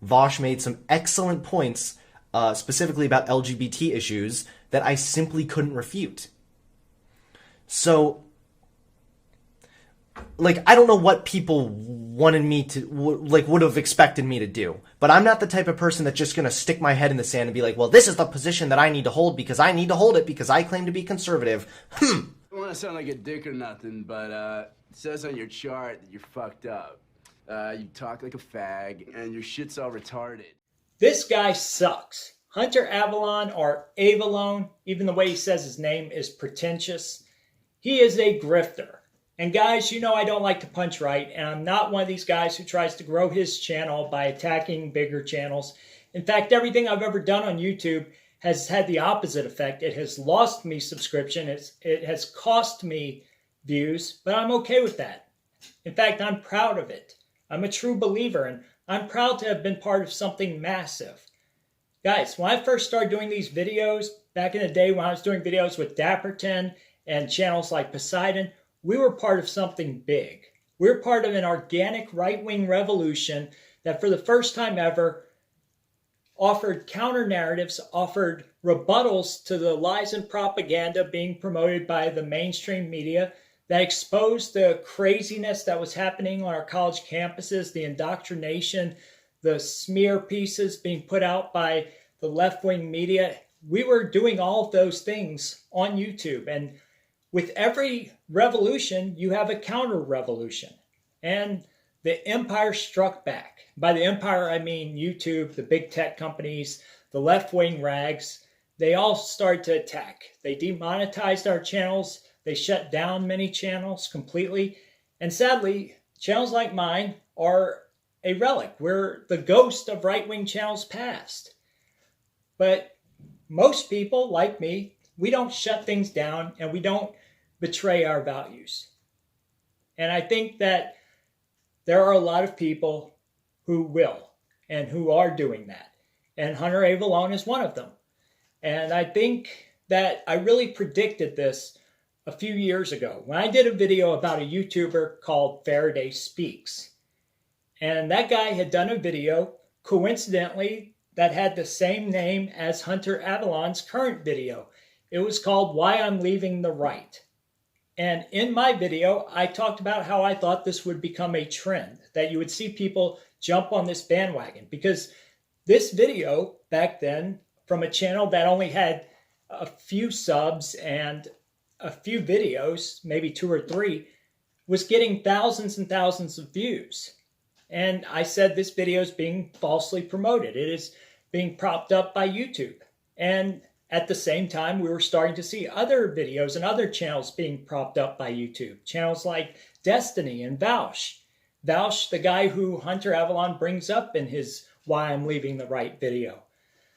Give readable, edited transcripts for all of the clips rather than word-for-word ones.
Vosh made some excellent points, specifically about LGBT issues, that I simply couldn't refute. So, like, I don't know what people wanted me to, would have expected me to do. But I'm not the type of person that's just going to stick my head in the sand and be like, well, this is the position that I need to hold because I need to hold it because I claim to be conservative. I don't want to sound like a dick or nothing, but it says on your chart that you're fucked up. You talk like a fag, and your shit's all retarded. This guy sucks. Hunter Avalone, or Avalone, even the way he says his name is pretentious. He is a grifter. And guys, you know I don't like to punch right, and I'm not one of these guys who tries to grow his channel by attacking bigger channels. In fact, everything I've ever done on YouTube has had the opposite effect. It has lost me subscription. It has cost me views, but I'm okay with that. In fact, I'm proud of it. I'm a true believer, and I'm proud to have been part of something massive. Guys, when I first started doing these videos, back in the day when I was doing videos with Dapperton and channels like Poseidon, we were part of something big. We're part of an organic right-wing revolution that for the first time ever offered counter-narratives, offered rebuttals to the lies and propaganda being promoted by the mainstream media that exposed the craziness that was happening on our college campuses, the indoctrination, the smear pieces being put out by the left-wing media. We were doing all of those things on YouTube, and with every revolution, you have a counter-revolution. And the empire struck back. By the empire, I mean YouTube, the big tech companies, the left-wing rags. They all started to attack. They demonetized our channels. They shut down many channels completely. And sadly, channels like mine are a relic. We're the ghost of right-wing channels past. But most people, like me, we don't shut things down and we don't betray our values. And I think that there are a lot of people who will and who are doing that. And Hunter Avalone is one of them. And I think that I really predicted this a few years ago when I did a video about a YouTuber called Faraday Speaks. And that guy had done a video, coincidentally, that had the same name as Hunter Avalone's current video. It was called Why I'm Leaving the Right. And in my video, I talked about how I thought this would become a trend, that you would see people jump on this bandwagon. Because this video back then, from a channel that only had a few subs and a few videos, maybe 2 or 3, was getting thousands and thousands of views. And I said this video is being falsely promoted. It is being propped up by YouTube. And at the same time, we were starting to see other videos and other channels being propped up by YouTube. Channels like Destiny and Vaush. Vaush, the guy who Hunter Avalone brings up in his Why I'm Leaving the Right video.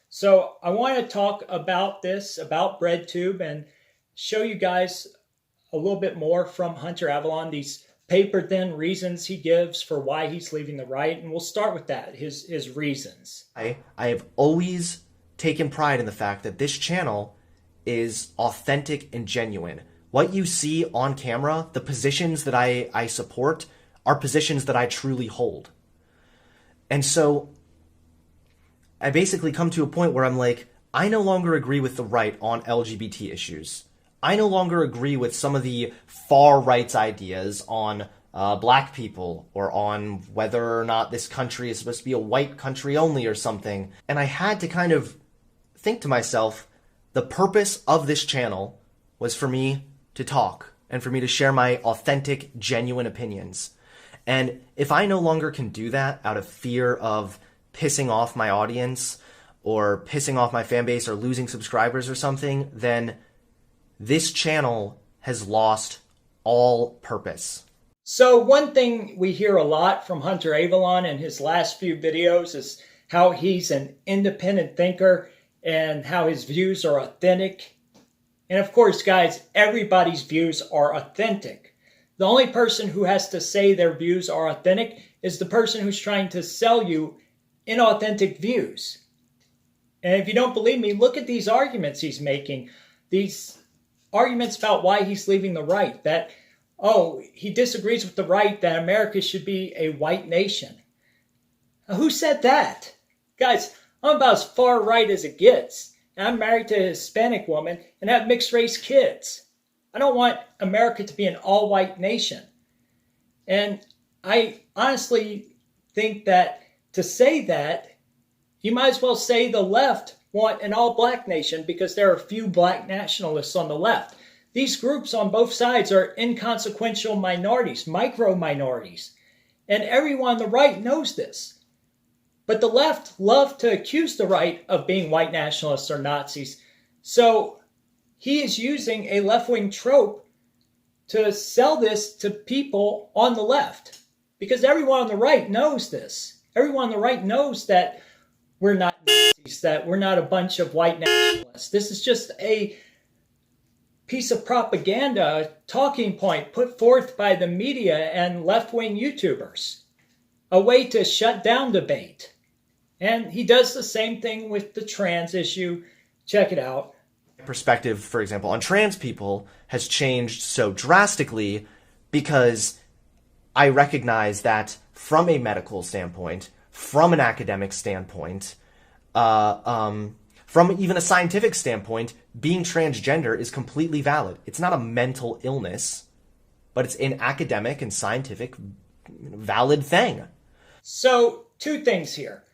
So I want to talk about this, about BreadTube, and show you guys a little bit more from Hunter Avalone, these paper-thin reasons he gives for why he's leaving the right. And we'll start with that, his reasons. I have always taken pride in the fact that this channel is authentic and genuine. What you see on camera, the positions that I support, are positions that I truly hold. And so I basically come to a point where I'm like, I no longer agree with the right on LGBT issues. I no longer agree with some of the far right's ideas on black people or on whether or not this country is supposed to be a white country only or something. And I had to kind of think to myself, the purpose of this channel was for me to talk and for me to share my authentic, genuine opinions. And if I no longer can do that out of fear of pissing off my audience or pissing off my fan base or losing subscribers or something, then this channel has lost all purpose. So one thing we hear a lot from Hunter Avalone in his last few videos is how he's an independent thinker and how his views are authentic. And of course, guys, everybody's views are authentic. The only person who has to say their views are authentic is the person who's trying to sell you inauthentic views. And if you don't believe me, look at these arguments he's making. These arguments about why he's leaving the right. That, oh, he disagrees with the right that America should be a white nation. Who said that? Guys, I'm about as far right as it gets. And I'm married to a Hispanic woman and have mixed race kids. I don't want America to be an all-white nation. And I honestly think that to say that, you might as well say the left want an all-black nation because there are a few black nationalists on the left. These groups on both sides are inconsequential minorities, micro-minorities. And everyone on the right knows this. But the left love to accuse the right of being white nationalists or Nazis. So he is using a left-wing trope to sell this to people on the left. Because everyone on the right knows this. Everyone on the right knows that we're not Nazis, that we're not a bunch of white nationalists. This is just a piece of propaganda, a talking point put forth by the media and left-wing YouTubers. A way to shut down debate. And he does the same thing with the trans issue. Check it out. Perspective, for example, on trans people has changed so drastically because I recognize that from a medical standpoint, from an academic standpoint, from even a scientific standpoint, being transgender is completely valid. It's not a mental illness, but it's an academic and scientific valid thing. So, two things here.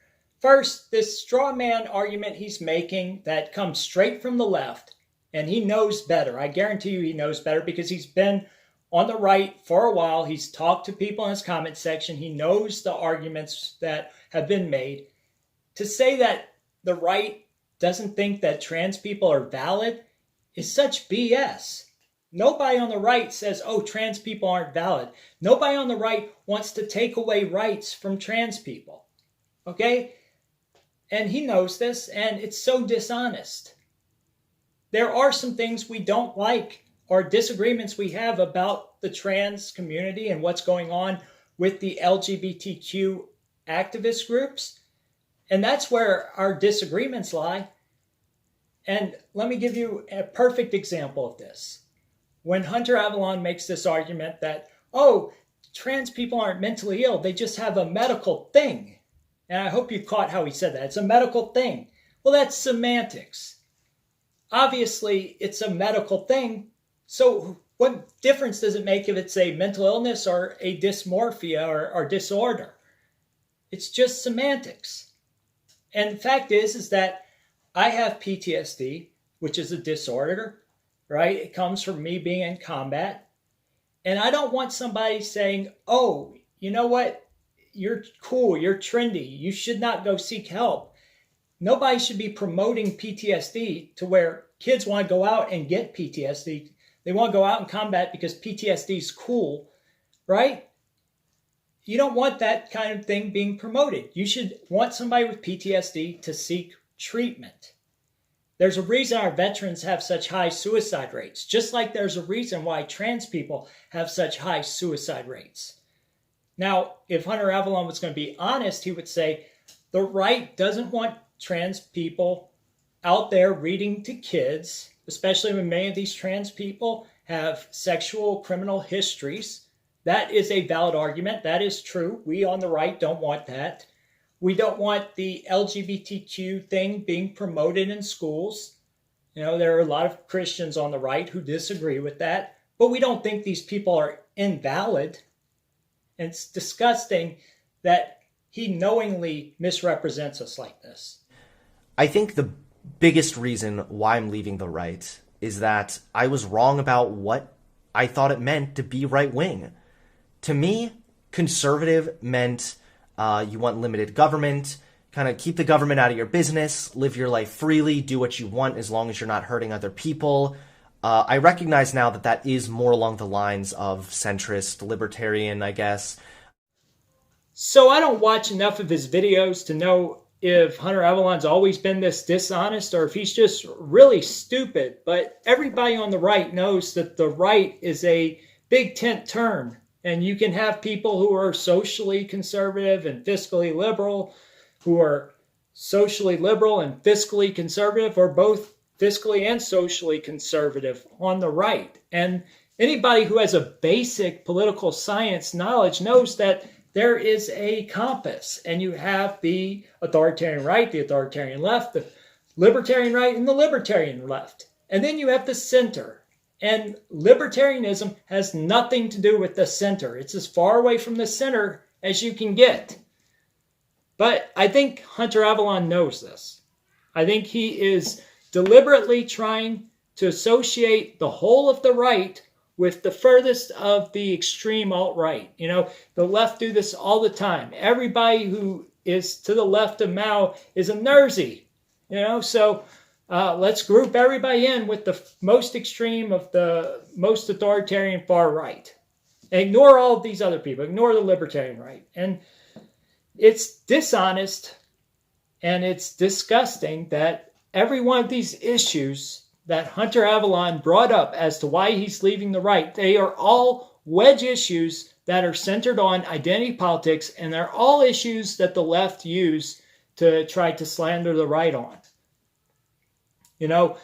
First, this straw man argument he's making that comes straight from the left, and he knows better. I guarantee you he knows better because he's been on the right for a while. He's talked to people in his comment section. He knows the arguments that have been made. To say that the right doesn't think that trans people are valid is such BS. Nobody on the right says, oh, trans people aren't valid. Nobody on the right wants to take away rights from trans people. Okay? And he knows this, and it's so dishonest. There are some things we don't like or disagreements we have about the trans community and what's going on with the LGBTQ activist groups. And that's where our disagreements lie. And let me give you a perfect example of this. When Hunter Avalone makes this argument that, oh, trans people aren't mentally ill, they just have a medical thing. And I hope you caught how he said that. It's a medical thing. Well, that's semantics. Obviously, it's a medical thing. So what difference does it make if it's a mental illness or a dysmorphia or disorder? It's just semantics. And the fact is that I have PTSD, which is a disorder, right? It comes from me being in combat. And I don't want somebody saying, oh, you know what? You're cool, you're trendy, you should not go seek help. Nobody should be promoting PTSD to where kids want to go out and get PTSD. They want to go out in combat because PTSD is cool, right? You don't want that kind of thing being promoted. You should want somebody with PTSD to seek treatment. There's a reason our veterans have such high suicide rates, just like there's a reason why trans people have such high suicide rates. Now, if Hunter Avalone was going to be honest, he would say the right doesn't want trans people out there reading to kids, especially when many of these trans people have sexual criminal histories. That is a valid argument. That is true. We on the right don't want that. We don't want the LGBTQ thing being promoted in schools. You know, there are a lot of Christians on the right who disagree with that, but we don't think these people are invalid. And it's disgusting that he knowingly misrepresents us like this. I think the biggest reason why I'm leaving the right is that I was wrong about what I thought it meant to be right-wing. To me, conservative meant you want limited government, kind of keep the government out of your business, live your life freely, do what you want as long as you're not hurting other people. I recognize now that that is more along the lines of centrist, libertarian, I guess. So I don't watch enough of his videos to know if Hunter Avalone's always been this dishonest or if he's just really stupid. But everybody on the right knows that the right is a big tent term. And you can have people who are socially conservative and fiscally liberal, who are socially liberal and fiscally conservative, or both fiscally and socially conservative on the right. And anybody who has a basic political science knowledge knows that there is a compass, and you have the authoritarian right, the authoritarian left, the libertarian right, and the libertarian left. And then you have the center. And libertarianism has nothing to do with the center. It's as far away from the center as you can get. But I think Hunter Avalone knows this. I think he is deliberately trying to associate the whole of the right with the furthest of the extreme alt-right. You know, the left do this all the time. Everybody who is to the left of Mao is a Nazi. You know, so let's group everybody in with the most extreme of the most authoritarian far right. Ignore all of these other people. Ignore the libertarian right. And it's dishonest and it's disgusting that every one of these issues that Hunter Avalone brought up as to why he's leaving the right, they are all wedge issues that are centered on identity politics, and they're all issues that the left use to try to slander the right on. You know,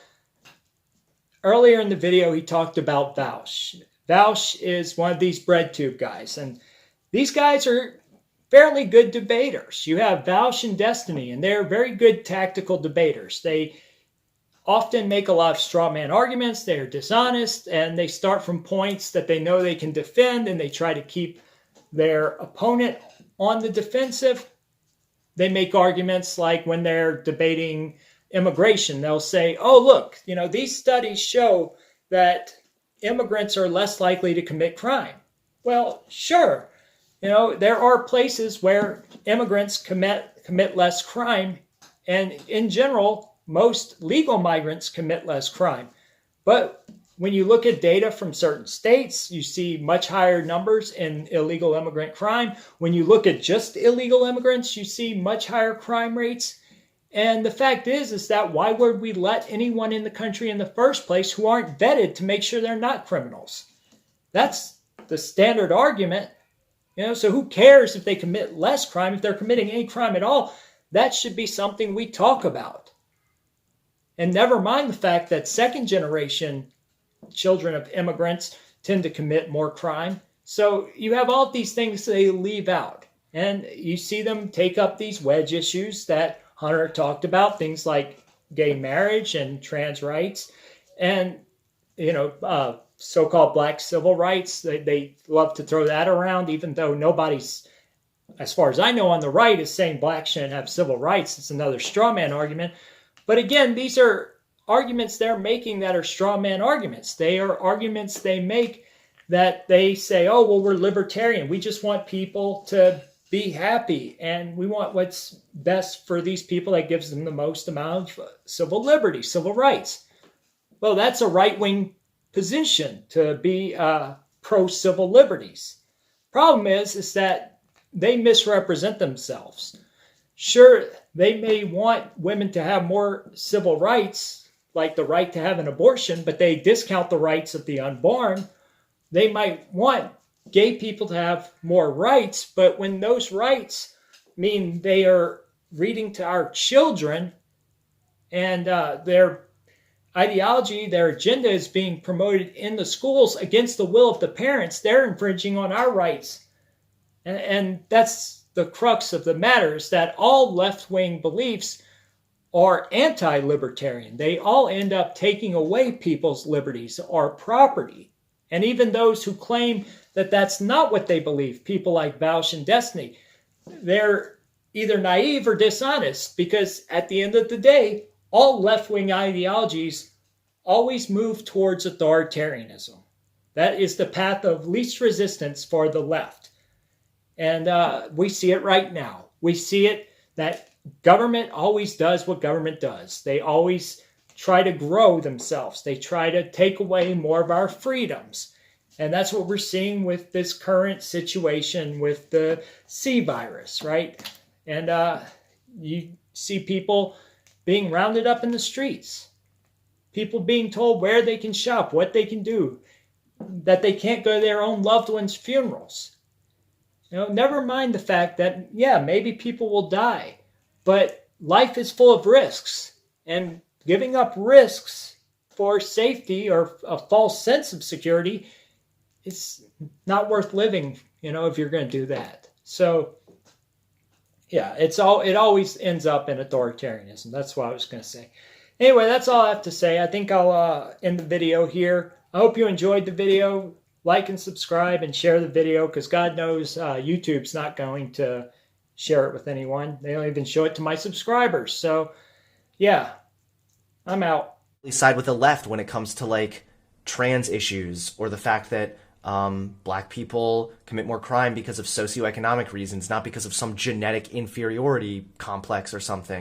earlier in the video, he talked about Vaush. Vaush is one of these bread tube guys, and these guys are fairly good debaters. You have Vaush and Destiny, and they're very good tactical debaters. They often make a lot of straw man arguments. They're dishonest, and they start from points that they know they can defend, and they try to keep their opponent on the defensive. They make arguments like when they're debating immigration, they'll say, oh, look, you know, these studies show that immigrants are less likely to commit crime. Well, sure. You know, there are places where immigrants commit less crime, and in general, most legal migrants commit less crime. But when you look at data from certain states, you see much higher numbers in illegal immigrant crime. When you look at just illegal immigrants, you see much higher crime rates. And the fact is that why would we let anyone in the country in the first place who aren't vetted to make sure they're not criminals? That's the standard argument. You know, so who cares if they commit less crime? If they're committing any crime at all, that should be something we talk about. And never mind the fact that second generation children of immigrants tend to commit more crime. So you have all of these things they leave out. And you see them take up these wedge issues that Hunter talked about, things like gay marriage and trans rights and, you know, so-called black civil rights. They love to throw that around, even though nobody's, as far as I know, on the right is saying blacks shouldn't have civil rights. It's another straw man argument. But again, these are arguments they're making that are straw man arguments. They are arguments they make that they say, oh, well, we're libertarian. We just want people to be happy, and we want what's best for these people that gives them the most amount of civil liberty, civil rights. Well, that's a right-wing position to be pro-civil liberties. Problem is that they misrepresent themselves. Sure, they may want women to have more civil rights, like the right to have an abortion, but they discount the rights of the unborn. They might want gay people to have more rights, but when those rights mean they are reading to our children and their ideology, their agenda is being promoted in the schools against the will of the parents, they're infringing on our rights. And that's the crux of the matter, is that all left-wing beliefs are anti-libertarian. They all end up taking away people's liberties or property. And even those who claim that that's not what they believe, people like Vaush and Destiny, they're either naive or dishonest, because at the end of the day, all left-wing ideologies always move towards authoritarianism. That is the path of least resistance for the left. And we see it right now. We see it that government always does what government does. They always try to grow themselves. They try to take away more of our freedoms. And that's what we're seeing with this current situation with the C virus, right? And you see people being rounded up in the streets. People being told where they can shop, what they can do, that they can't go to their own loved ones' funerals. You know, never mind the fact that, yeah, maybe people will die, but life is full of risks, and giving up risks for safety or a false sense of security, it's not worth living, you know, if you're going to do that. So yeah, it always ends up in authoritarianism. That's what I was going to say. Anyway, that's all I have to say. I think I'll end the video here. I hope you enjoyed the video. Like and subscribe and share the video, because God knows YouTube's not going to share it with anyone. They don't even show it to my subscribers. So yeah, I'm out. Side with the left when it comes to like trans issues, or the fact that black people commit more crime because of socioeconomic reasons, not because of some genetic inferiority complex or something.